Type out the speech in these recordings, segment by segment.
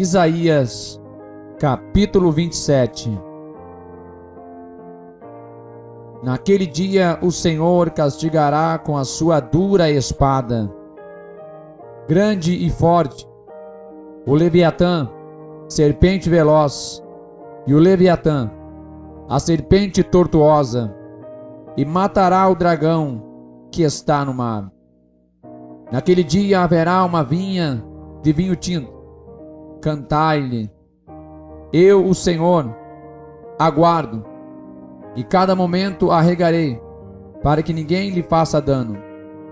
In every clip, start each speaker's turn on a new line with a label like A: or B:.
A: Isaías, capítulo 27. Naquele dia o Senhor castigará com a sua dura espada, grande e forte, o Leviatã, serpente veloz, e o Leviatã, a serpente tortuosa, e matará o dragão que está no mar. Naquele dia haverá uma vinha de vinho tinto. Cantai-lhe, eu, o Senhor, aguardo, e cada momento arregarei, para que ninguém lhe faça dano.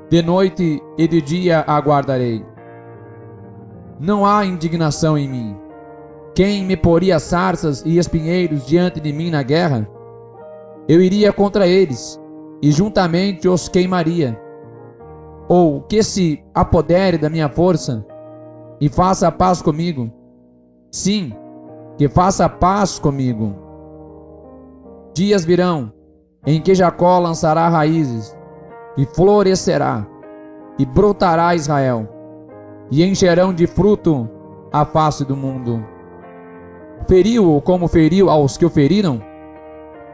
A: De noite e de dia aguardarei. Não há indignação em mim. Quem me poria sarças e espinheiros diante de mim na guerra? Eu iria contra eles, e juntamente os queimaria. Ou que se apodere da minha força, e faça a paz comigo. Sim, que faça a paz comigo. Dias virão, em que Jacó lançará raízes, e florescerá, e brotará Israel, e encherão de fruto a face do mundo. Feriu-o como feriu aos que o feriram?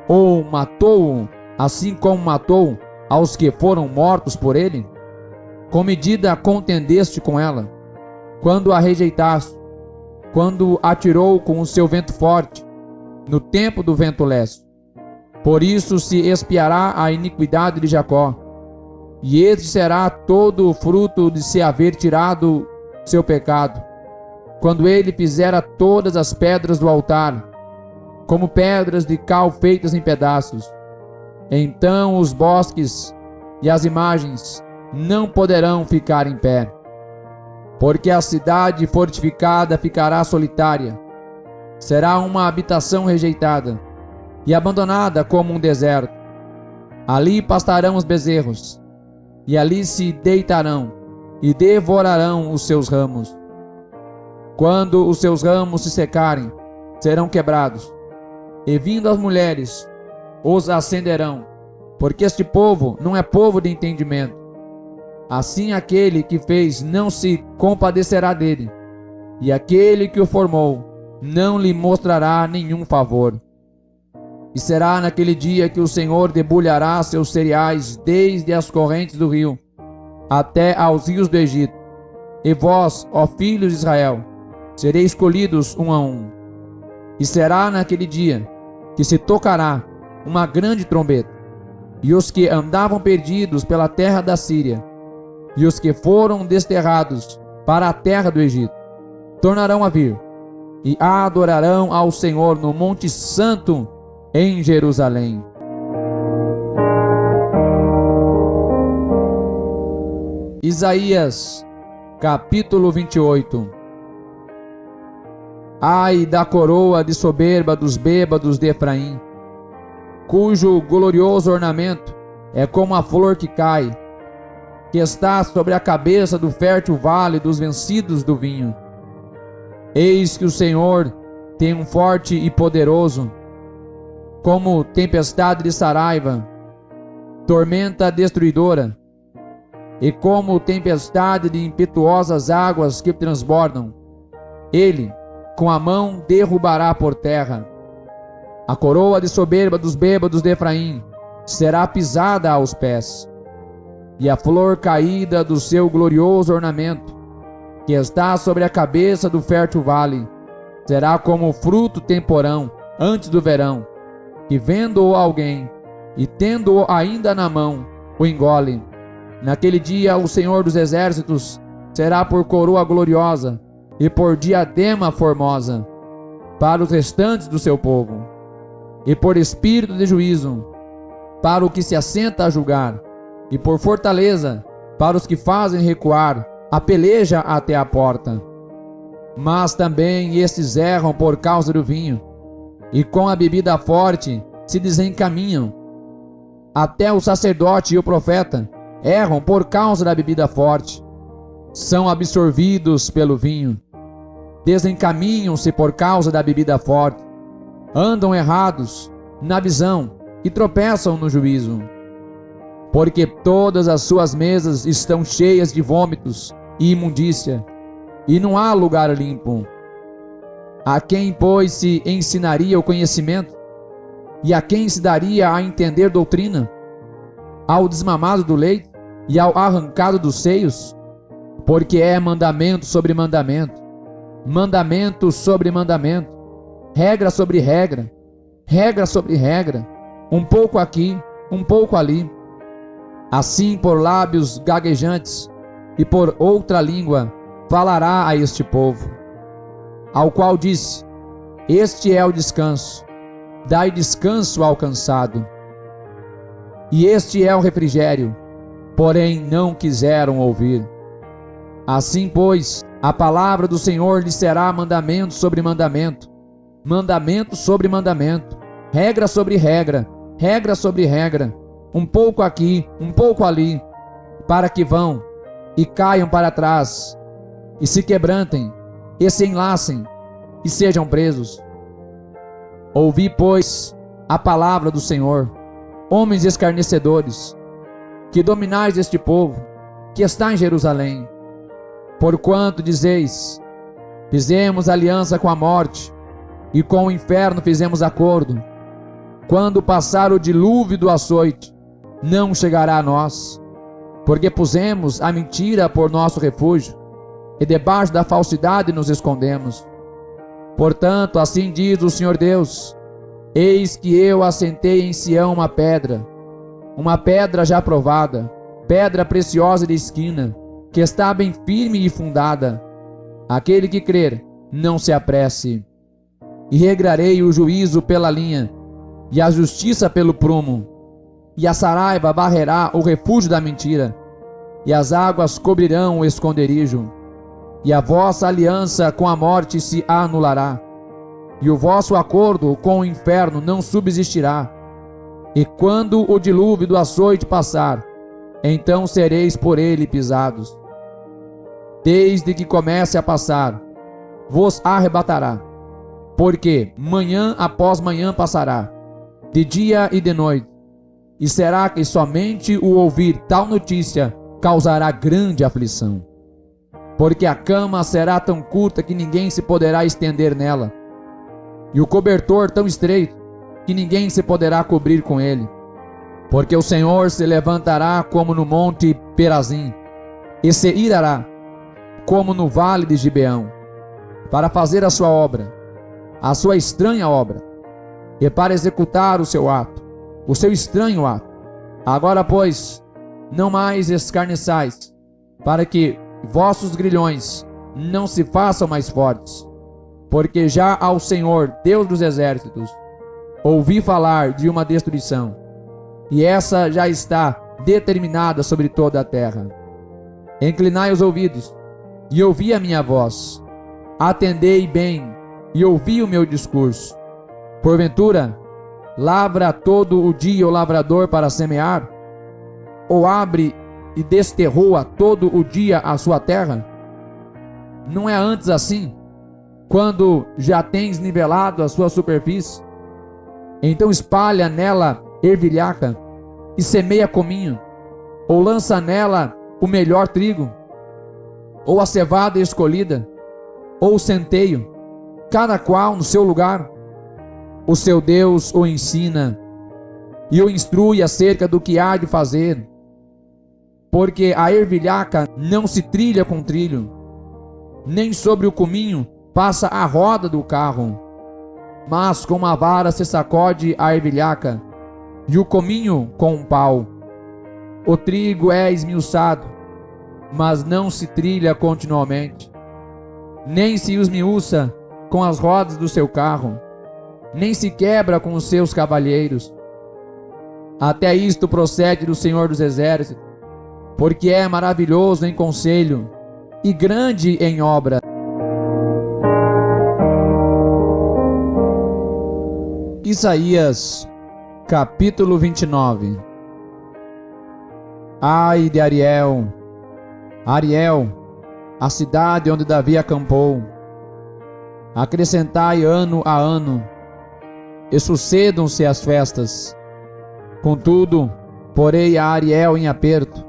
A: Ou matou-o assim como matou aos que foram mortos por ele? Com medida contendeste com ela, quando a rejeitaste, quando atirou com o seu vento forte, no tempo do vento leste. Por isso se expiará a iniquidade de Jacó, e este será todo o fruto de se haver tirado seu pecado, quando ele fizera todas as pedras do altar, como pedras de cal feitas em pedaços. Então os bosques e as imagens não poderão ficar em pé, porque a cidade fortificada ficará solitária, será uma habitação rejeitada e abandonada como um deserto. Ali pastarão os bezerros, e ali se deitarão e devorarão os seus ramos. Quando os seus ramos se secarem, serão quebrados, e vindo as mulheres, os acenderão, porque este povo não é povo de entendimento. Assim aquele que fez não se compadecerá dele, e aquele que o formou não lhe mostrará nenhum favor. E será naquele dia que o Senhor debulhará seus cereais desde as correntes do rio até aos rios do Egito. E vós, ó filhos de Israel, sereis escolhidos um a um. E será naquele dia que se tocará uma grande trombeta, e os que andavam perdidos pela terra da Síria, e os que foram desterrados para a terra do Egito, tornarão a vir, e adorarão ao Senhor no Monte Santo em Jerusalém. Isaías, capítulo 28. Ai da coroa de soberba dos bêbados de Efraim, cujo glorioso ornamento é como a flor que cai, que está sobre a cabeça do fértil vale dos vencidos do vinho. Eis que o Senhor tem um forte e poderoso, como tempestade de Saraiva, tormenta destruidora, e como tempestade de impetuosas águas que transbordam. Ele, com a mão, derrubará por terra. A coroa de soberba dos bêbados de Efraim será pisada aos pés, e a flor caída do seu glorioso ornamento, que está sobre a cabeça do fértil vale, será como o fruto temporão antes do verão, que vendo-o alguém, e tendo-o ainda na mão, o engole. Naquele dia o Senhor dos exércitos será por coroa gloriosa, e por diadema formosa, para os restantes do seu povo, e por espírito de juízo, para o que se assenta a julgar, e por fortaleza, para os que fazem recuar a peleja até a porta. Mas também estes erram por causa do vinho, e com a bebida forte se desencaminham. Até o sacerdote e o profeta erram por causa da bebida forte. São absorvidos pelo vinho. Desencaminham-se por causa da bebida forte. Andam errados na visão e tropeçam no juízo. Porque todas as suas mesas estão cheias de vômitos e imundícia, e não há lugar limpo. A quem, pois, se ensinaria o conhecimento? E a quem se daria a entender doutrina? Ao desmamado do leite e ao arrancado dos seios? Porque é mandamento sobre mandamento, mandamento sobre mandamento, regra sobre regra, regra sobre regra, um pouco aqui, um pouco ali. Assim, por lábios gaguejantes e por outra língua falará a este povo, ao qual disse: este é o descanso, dai descanso ao cansado. E este é o refrigério, porém não quiseram ouvir. Assim, pois, a palavra do Senhor lhes será mandamento sobre mandamento, mandamento sobre mandamento, regra sobre regra, regra sobre regra, um pouco aqui, um pouco ali, para que vão e caiam para trás, e se quebrantem, e se enlacem, e sejam presos. Ouvi, pois, a palavra do Senhor, homens escarnecedores, que dominais este povo, que está em Jerusalém. Porquanto dizeis: fizemos aliança com a morte, e com o inferno fizemos acordo. Quando passar o dilúvio do açoite, não chegará a nós, porque pusemos a mentira por nosso refúgio, e debaixo da falsidade nos escondemos. Portanto, assim diz o Senhor Deus: eis que eu assentei em Sião uma pedra já provada, pedra preciosa de esquina, que está bem firme e fundada. Aquele que crer, não se apresse. E regrarei o juízo pela linha, e a justiça pelo prumo, e a saraiva varrerá o refúgio da mentira, e as águas cobrirão o esconderijo, e a vossa aliança com a morte se anulará, e o vosso acordo com o inferno não subsistirá. E quando o dilúvio do açoite passar, então sereis por ele pisados. Desde que comece a passar, vos arrebatará, porque manhã após manhã passará, de dia e de noite. E será que somente o ouvir tal notícia causará grande aflição? Porque a cama será tão curta que ninguém se poderá estender nela, e o cobertor tão estreito que ninguém se poderá cobrir com ele. Porque o Senhor se levantará como no monte Perazim, e se irará como no vale de Gibeão, para fazer a sua obra, a sua estranha obra, e para executar o seu ato, o seu estranho ato. Agora, pois, não mais escarneçais, para que vossos grilhões não se façam mais fortes, porque já ao Senhor, Deus dos exércitos, ouvi falar de uma destruição, e essa já está determinada sobre toda a terra. Inclinai os ouvidos, e ouvi a minha voz. Atendei bem, e ouvi o meu discurso. Porventura, lavra todo o dia o lavrador para semear? Ou abre e desterroa todo o dia a sua terra? Não é antes assim, quando já tens nivelado a sua superfície? Então espalha nela ervilhaca, e semeia cominho, ou lança nela o melhor trigo, ou a cevada escolhida, ou o centeio, cada qual no seu lugar. O seu Deus o ensina, e o instrui acerca do que há de fazer, porque a ervilhaca não se trilha com trilho, nem sobre o cominho passa a roda do carro, mas com uma vara se sacode a ervilhaca, e o cominho com um pau. O trigo é esmiuçado, mas não se trilha continuamente, nem se esmiuça com as rodas do seu carro, nem se quebra com os seus cavalheiros. Até isto procede do Senhor dos exércitos, porque é maravilhoso em conselho e grande em obra. Isaías, capítulo 29. Ai de Ariel, Ariel, a cidade onde Davi acampou. Acrescentai ano a ano, e sucedam-se as festas. Contudo, porei a Ariel em aperto,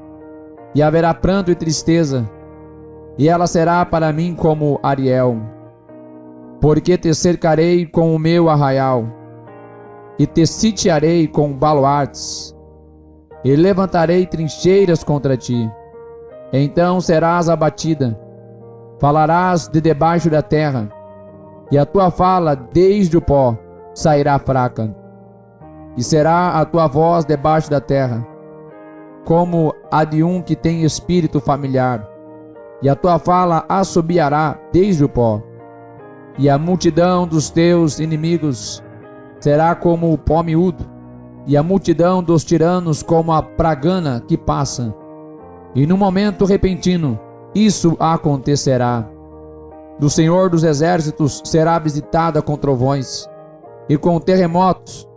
A: e haverá pranto e tristeza, e ela será para mim como Ariel. porque te cercarei com o meu arraial, e te sitiarei com baluartes, e levantarei trincheiras contra ti. Então serás abatida, falarás de debaixo da terra, e a tua fala desde o pó sairá fraca, e será a tua voz debaixo da terra, como a de um que tem espírito familiar, e a tua fala assobiará desde o pó, e a multidão dos teus inimigos será como o pó miúdo, e a multidão dos tiranos como a pragana que passa. E no momento repentino isso acontecerá. Do Senhor dos exércitos será visitada com trovões, e com terremotos,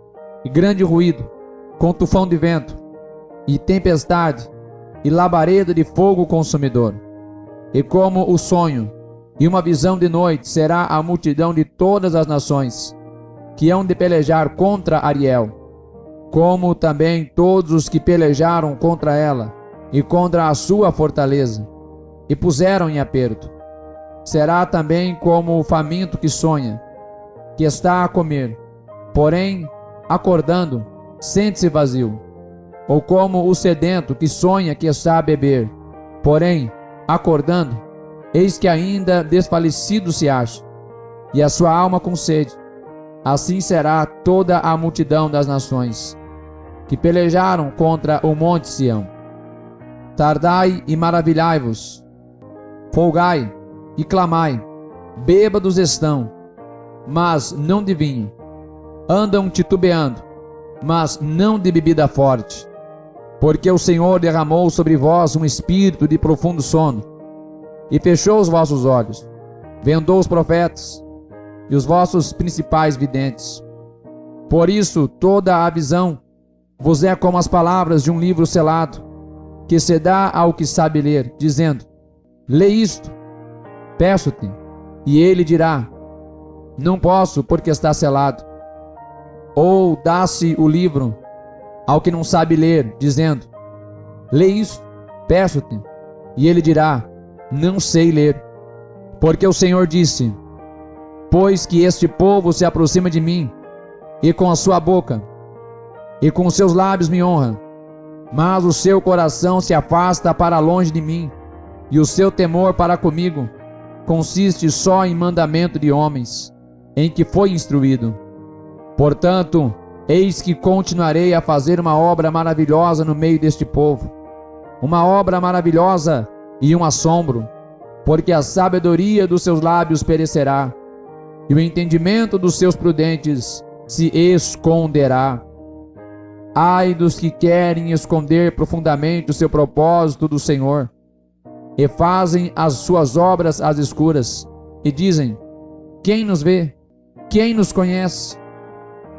A: e grande ruído, com tufão de vento, e tempestade, e labareda de fogo consumidor. E como o sonho e uma visão de noite será a multidão de todas as nações que hão de pelejar contra Ariel, como também todos os que pelejaram contra ela e contra a sua fortaleza, e puseram em aperto. Será também como o faminto que sonha, que está a comer, porém, acordando, sente-se vazio, ou como o sedento que sonha que está a beber, porém, acordando, eis que ainda desfalecido se acha, e a sua alma com sede. Assim será toda a multidão das nações que pelejaram contra o monte Sião. Tardai e maravilhai-vos, folgai e clamai, bêbados estão, mas não de vinho, andam titubeando, mas não de bebida forte, porque o Senhor derramou sobre vós um espírito de profundo sono, e fechou os vossos olhos, vendou os profetas e os vossos principais videntes. Por isso toda a visão vos é como as palavras de um livro selado, que se dá ao que sabe ler, dizendo: lê isto, peço-te, e ele dirá: não posso, porque está selado. Ou dá-se o livro ao que não sabe ler, dizendo: lê isto, peço-te, e ele dirá: não sei ler. Porque o Senhor disse: pois que este povo se aproxima de mim, e com a sua boca e com os seus lábios me honra, mas o seu coração se afasta para longe de mim, e o seu temor para comigo consiste só em mandamento de homens, em que foi instruído. Portanto, eis que continuarei a fazer uma obra maravilhosa no meio deste povo, uma obra maravilhosa e um assombro, porque a sabedoria dos seus lábios perecerá, e o entendimento dos seus prudentes se esconderá. Ai dos que querem esconder profundamente o seu propósito do Senhor, e fazem as suas obras às escuras, e dizem: quem nos vê? Quem nos conhece?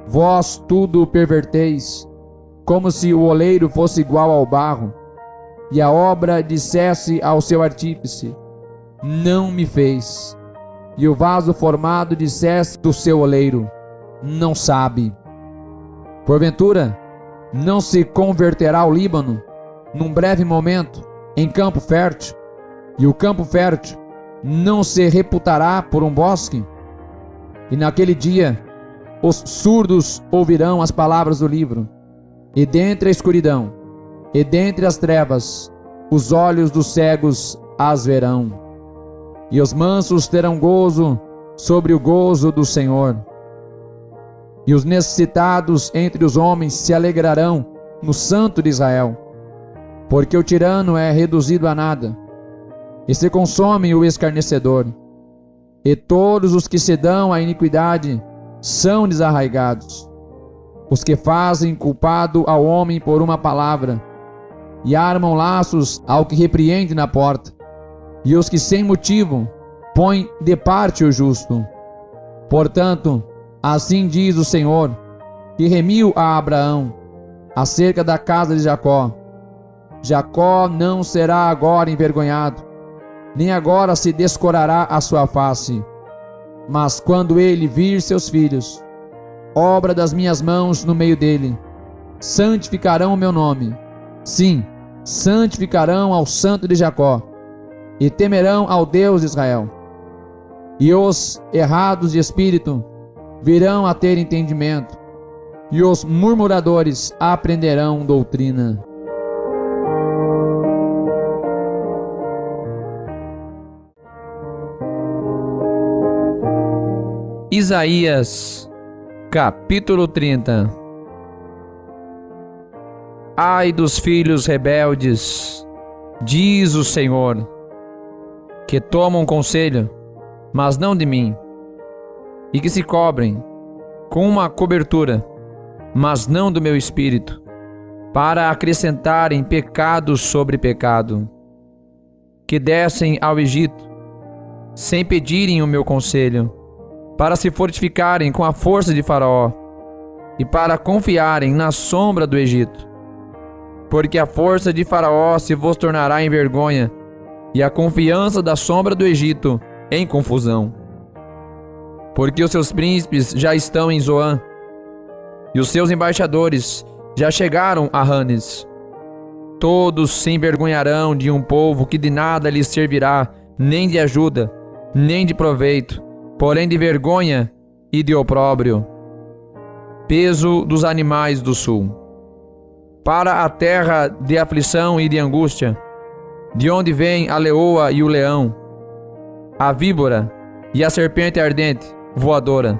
A: Vós tudo perverteis, como se o oleiro fosse igual ao barro, e a obra dissesse ao seu artífice: não me fez. E o vaso formado dissesse do seu oleiro: não sabe. Porventura, não se converterá o Líbano, num breve momento, em campo fértil, e o campo fértil não se reputará por um bosque? E naquele dia, os surdos ouvirão as palavras do livro, e dentre a escuridão, e dentre as trevas, os olhos dos cegos as verão. E os mansos terão gozo sobre o gozo do Senhor, e os necessitados entre os homens se alegrarão no Santo de Israel, porque o tirano é reduzido a nada, e se consome o escarnecedor, e todos os que se dão à iniquidade são desarraigados. Os que fazem culpado ao homem por uma palavra, e armam laços ao que repreende na porta, e os que sem motivo põem de parte o justo. Portanto, assim diz o Senhor, que remiu a Abraão acerca da casa de Jacó: Jacó não será agora envergonhado, nem agora se descorará a sua face. Mas quando ele vir seus filhos, obra das minhas mãos no meio dele, santificarão o meu nome, sim, santificarão ao Santo de Jacó, e temerão ao Deus de Israel. e os errados de espírito virão a ter entendimento, e os murmuradores aprenderão doutrina. Isaías, capítulo 30. Ai dos filhos rebeldes, diz o Senhor, que tomam conselho, mas não de mim, e que se cobrem com uma cobertura, mas não do meu espírito, para acrescentarem pecado sobre pecado, que descem ao Egito, sem pedirem o meu conselho, para se fortificarem com a força de Faraó, e para confiarem na sombra do Egito. Porque a força de Faraó se vos tornará em vergonha, e a confiança da sombra do Egito em confusão. Porque os seus príncipes já estão em Zoan, e os seus embaixadores já chegaram a Ranes. Todos se envergonharão de um povo que de nada lhes servirá, nem de ajuda, nem de proveito, porém de vergonha e de opróbrio. Peso dos animais do sul. Para a terra de aflição e de angústia, de onde vem a leoa e o leão, a víbora e a serpente ardente, voadora.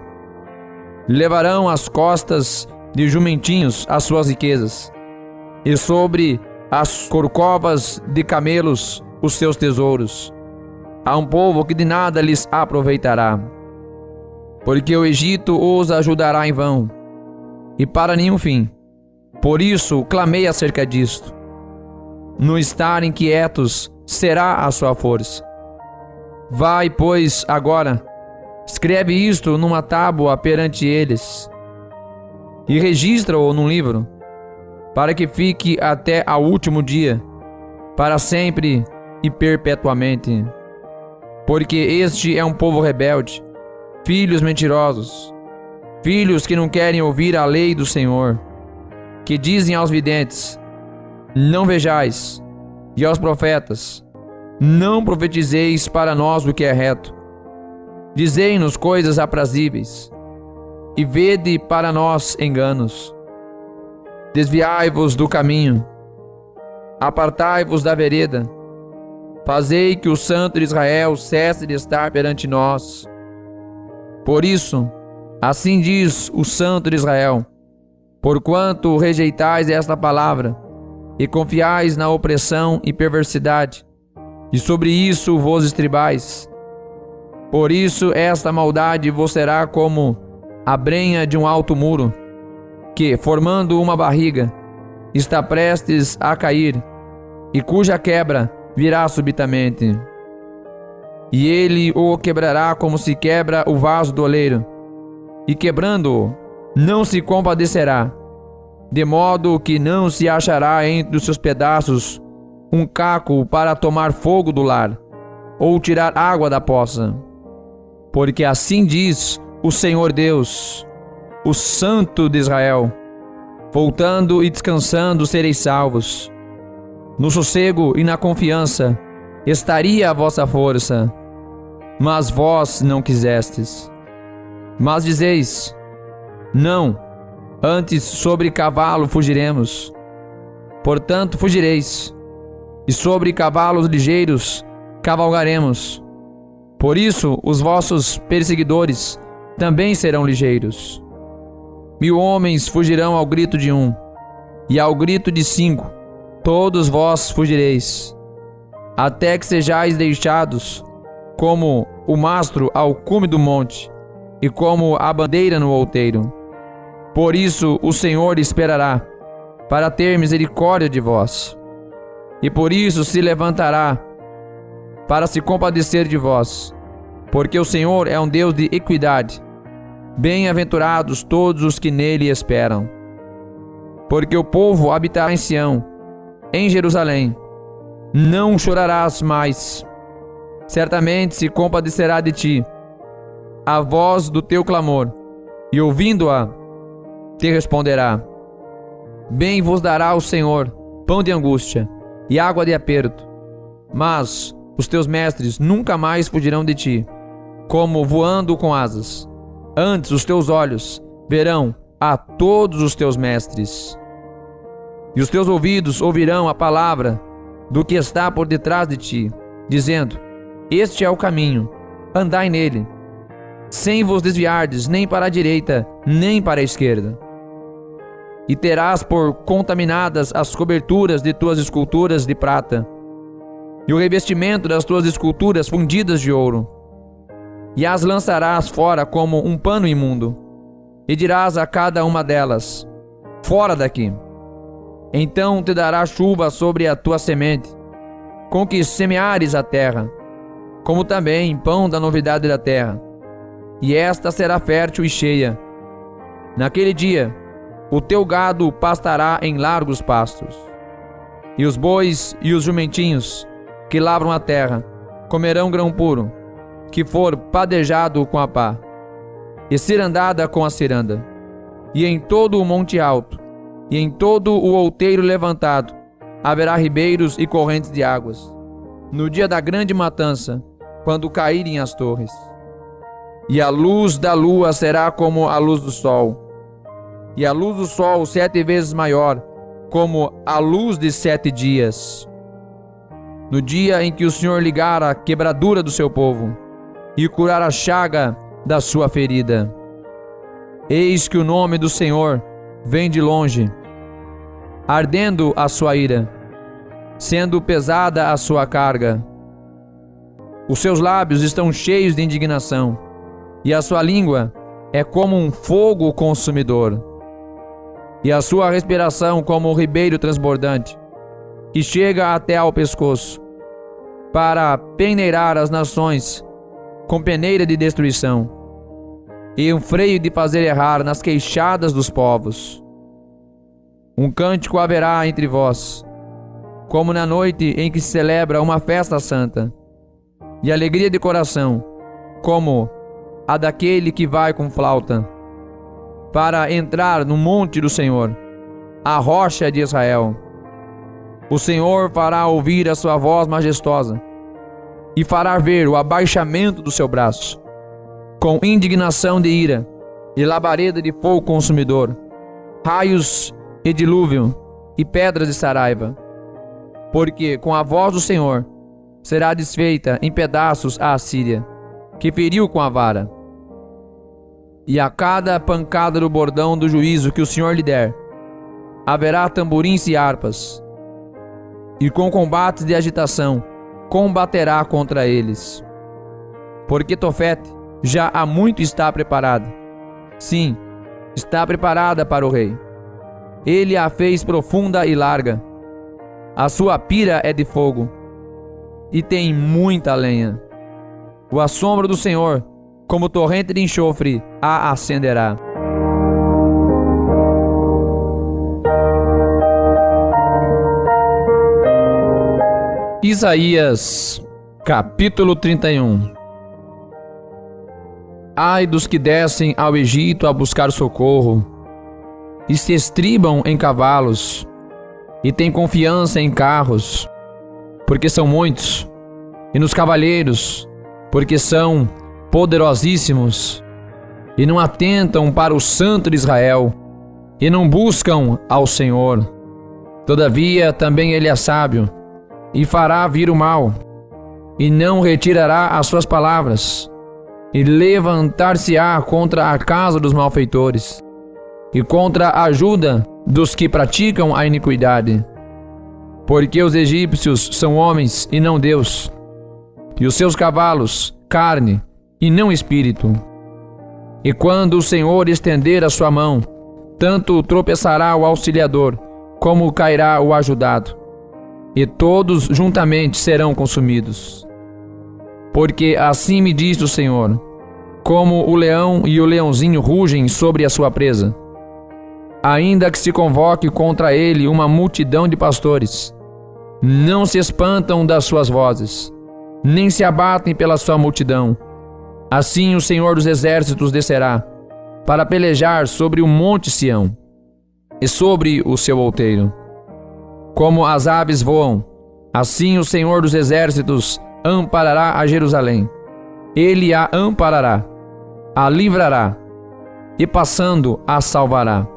A: Levarão às costas de jumentinhos as suas riquezas, e sobre as corcovas de camelos os seus tesouros. A um povo que de nada lhes aproveitará, porque o Egito os ajudará em vão, e para nenhum fim. Por isso clamei acerca disto. No estarem quietos será a sua força. Vai, pois, agora, escreve isto numa tábua perante eles, e registra-o num livro, para que fique até ao último dia, para sempre e perpetuamente. Porque este é um povo rebelde, filhos mentirosos, filhos que não querem ouvir a lei do Senhor, que dizem aos videntes: não vejais, e aos profetas: não profetizeis para nós o que é reto. Dizei-nos coisas aprazíveis, e vede para nós enganos. Desviai-vos do caminho, apartai-vos da vereda. Fazei que o Santo de Israel cesse de estar perante nós. Por isso, assim diz o Santo de Israel: porquanto rejeitais esta palavra, e confiais na opressão e perversidade, e sobre isso vos estribais. Por isso esta maldade vos será como a brenha de um alto muro, que, formando uma barriga, está prestes a cair, e cuja quebra virá subitamente. E ele o quebrará como se quebra o vaso do oleiro, e quebrando-o, não se compadecerá, de modo que não se achará entre os seus pedaços um caco para tomar fogo do lar, ou tirar água da poça. Porque assim diz o Senhor Deus, o Santo de Israel: voltando e descansando sereis salvos. No sossego e na confiança estaria a vossa força, mas vós não quisestes. Mas dizeis: não, antes sobre cavalo fugiremos. Portanto fugireis, e sobre cavalos ligeiros cavalgaremos. Por isso os vossos perseguidores também serão ligeiros. 1000 homens fugirão ao grito de um, e ao grito de 5 todos vós fugireis, até que sejais deixados como o mastro ao cume do monte, e como a bandeira no outeiro. Por isso o Senhor esperará, para ter misericórdia de vós, e por isso se levantará, para se compadecer de vós, porque o Senhor é um Deus de equidade. Bem-aventurados todos os que nele esperam. Porque o povo habitará em Sião, em Jerusalém. Não chorarás mais. Certamente se compadecerá de ti a voz do teu clamor, e ouvindo-a, te responderá. Bem vos dará o Senhor pão de angústia e água de aperto, mas os teus mestres nunca mais fugirão de ti.
B: como voando com asas. Antes os teus olhos verão a todos os teus mestres, e os teus ouvidos ouvirão a palavra do que está por detrás de ti, dizendo: este é o caminho, andai nele, sem vos desviardes nem para a direita, nem para a esquerda. E terás por contaminadas as coberturas de tuas esculturas de prata, e o revestimento das tuas esculturas fundidas de ouro, e as lançarás fora como um pano imundo, e dirás a cada uma delas: fora daqui. Então te dará chuva sobre a tua semente, com que semeares a terra, como também pão da novidade da terra, e esta será fértil e cheia. Naquele dia, o teu gado pastará em largos pastos, e os bois e os jumentinhos que lavram a terra comerão grão puro, que for padejado com a pá, e cirandada com a ciranda. E em todo o monte alto, e em todo o outeiro levantado, haverá ribeiros e correntes de águas, no dia da grande matança, quando caírem as torres. E a luz da lua será como a luz do sol, e a luz do sol 7 vezes maior, como a luz de 7 dias. No dia em que o Senhor ligar a quebradura do seu povo, e curar a chaga da sua ferida. Eis que o nome do Senhor vem de longe, ardendo a sua ira, sendo pesada a sua carga. Os seus lábios estão cheios de indignação, e a sua língua é como um fogo consumidor, e a sua respiração como um ribeiro transbordante, que chega até ao pescoço, para peneirar as nações com peneira de destruição, e um freio de fazer errar nas queixadas dos povos. Um cântico haverá entre vós, como na noite em que se celebra uma festa santa, e alegria de coração, como a daquele que vai com flauta, para entrar no monte do Senhor, a rocha de Israel. O Senhor fará ouvir a sua voz majestosa, e fará ver o abaixamento do seu braço, com indignação de ira e labareda de fogo consumidor, raios e dilúvio e pedras de saraiva. Porque com a voz do Senhor será desfeita em pedaços a Assíria, que feriu com a vara. E a cada pancada do bordão do juízo que o Senhor lhe der, haverá tamborins e harpas, e com combates de agitação combaterá contra eles. Porque Tofete já há muito está preparada. Sim, está preparada para o rei. Ele a fez profunda e larga. A sua pira é de fogo, e tem muita lenha. O assombro do Senhor, como torrente de enxofre, a acenderá. Isaías, capítulo 31. Ai dos que descem ao Egito a buscar socorro, e se estribam em cavalos, e têm confiança em carros, porque são muitos, e nos cavalheiros, porque são poderosíssimos, e não atentam para o Santo de Israel, e não buscam ao Senhor. Todavia também ele é sábio, e fará vir o mal, e não retirará as suas palavras, e levantar-se-á contra a casa dos malfeitores, e contra a ajuda dos que praticam a iniquidade. Porque os egípcios são homens e não Deus, e os seus cavalos, carne e não espírito. E quando o Senhor estender a sua mão, tanto tropeçará o auxiliador, como cairá o ajudado, e todos juntamente serão consumidos. Porque assim me diz o Senhor: como o leão e o leãozinho rugem sobre a sua presa, ainda que se convoque contra ele uma multidão de pastores, não se espantam das suas vozes, nem se abatem pela sua multidão. Assim o Senhor dos exércitos descerá, para pelejar sobre o monte Sião, e sobre o seu outeiro. Como as aves voam, assim o Senhor dos exércitos amparará a Jerusalém, ele a amparará, a livrará, e passando a salvará.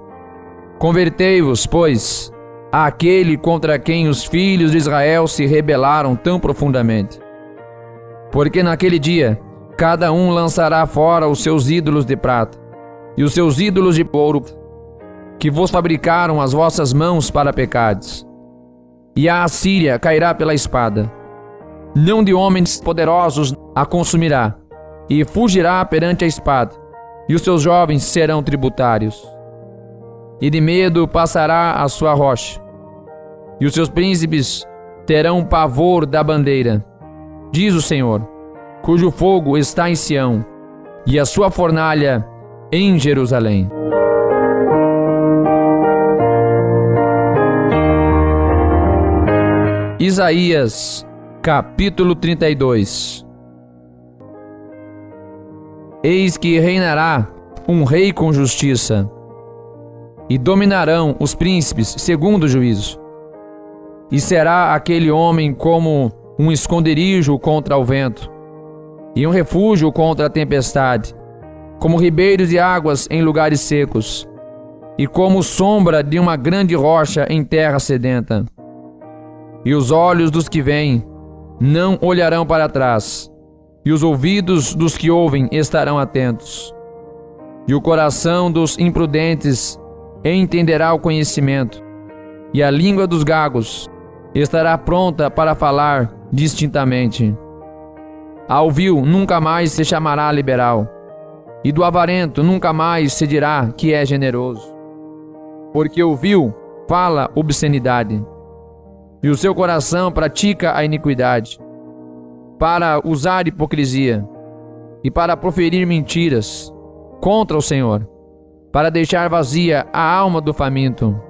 B: Convertei-vos, pois, àquele contra quem os filhos de Israel se rebelaram tão profundamente. Porque naquele dia, cada um lançará fora os seus ídolos de prata, e os seus ídolos de ouro, que vos fabricaram as vossas mãos para pecados. E a Assíria cairá pela espada. Não de homens poderosos a consumirá, e fugirá perante a espada, e os seus jovens serão tributários. E de medo passará a sua rocha, e os seus príncipes terão pavor da bandeira, diz o Senhor, cujo fogo está em Sião, e a sua fornalha em Jerusalém. Isaías, capítulo 32. Eis que reinará um rei com justiça, e dominarão os príncipes segundo o juízo. E será aquele homem como um esconderijo contra o vento, e um refúgio contra a tempestade, como ribeiros de águas em lugares secos, e como sombra de uma grande rocha em terra sedenta. E os olhos dos que veem não olharão para trás, e os ouvidos dos que ouvem estarão atentos. E o coração dos imprudentes entenderá o conhecimento, e a língua dos gagos estará pronta para falar distintamente. Ao vil nunca mais se chamará liberal, e do avarento nunca mais se dirá que é generoso. Porque o vil fala obscenidade, e o seu coração pratica a iniquidade, para usar hipocrisia, e para proferir mentiras contra o Senhor, para deixar vazia a alma do faminto,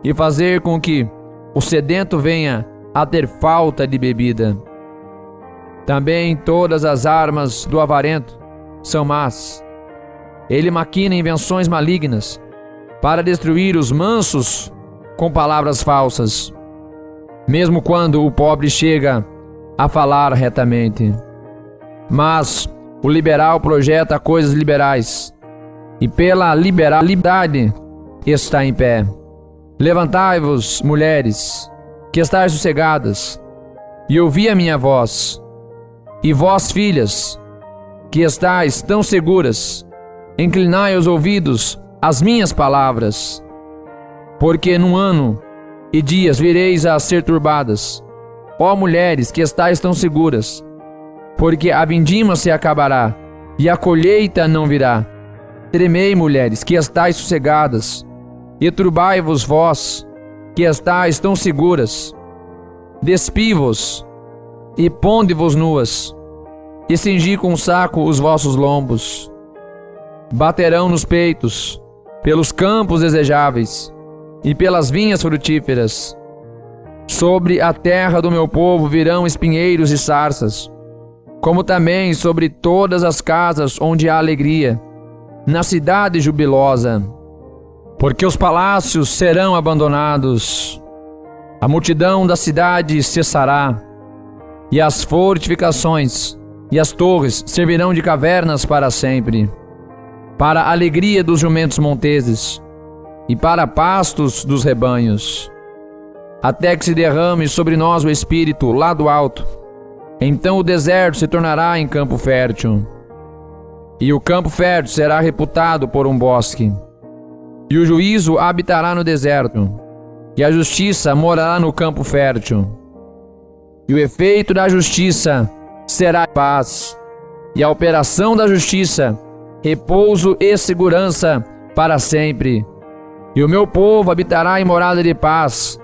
B: e fazer com que o sedento venha a ter falta de bebida. Também todas as armas do avarento são más. Ele maquina invenções malignas para destruir os mansos com palavras falsas, mesmo quando o pobre chega a falar retamente. Mas o liberal projeta coisas liberais, e pela liberalidade está em pé. Levantai-vos, mulheres, que estáis sossegadas, e ouvi a minha voz. E vós, filhas, que estáis tão seguras, inclinai os ouvidos às minhas palavras. Porque num ano e dias vireis a ser turbadas, ó mulheres que estáis tão seguras, porque a vindima se acabará, e a colheita não virá. Tremei, mulheres, que estáis sossegadas, e turbai-vos vós, que estáis tão seguras. Despi-vos, e ponde-vos nuas, e cingi com saco os vossos lombos. Baterão nos peitos, pelos campos desejáveis, e pelas vinhas frutíferas. Sobre a terra do meu povo virão espinheiros e sarças, como também sobre todas as casas onde há alegria, na cidade jubilosa. Porque os palácios serão abandonados, a multidão da cidade cessará, e as fortificações e as torres servirão de cavernas para sempre, para a alegria dos jumentos monteses, e para pastos dos rebanhos, até que se derrame sobre nós o Espírito lá do alto. Então o deserto se tornará em campo fértil, e o campo fértil será reputado por um bosque. E o juízo habitará no deserto, e a justiça morará no campo fértil. E o efeito da justiça será paz, e a operação da justiça, repouso e segurança para sempre. E o meu povo habitará em morada de paz,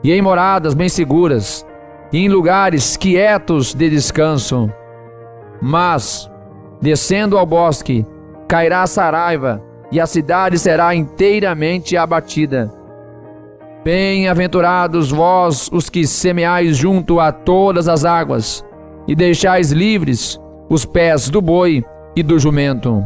B: e em moradas bem seguras, e em lugares quietos de descanso. Mas, descendo ao bosque, cairá a saraiva, e a cidade será inteiramente abatida. Bem-aventurados vós, os que semeais junto a todas as águas, e deixais livres os pés do boi e do jumento.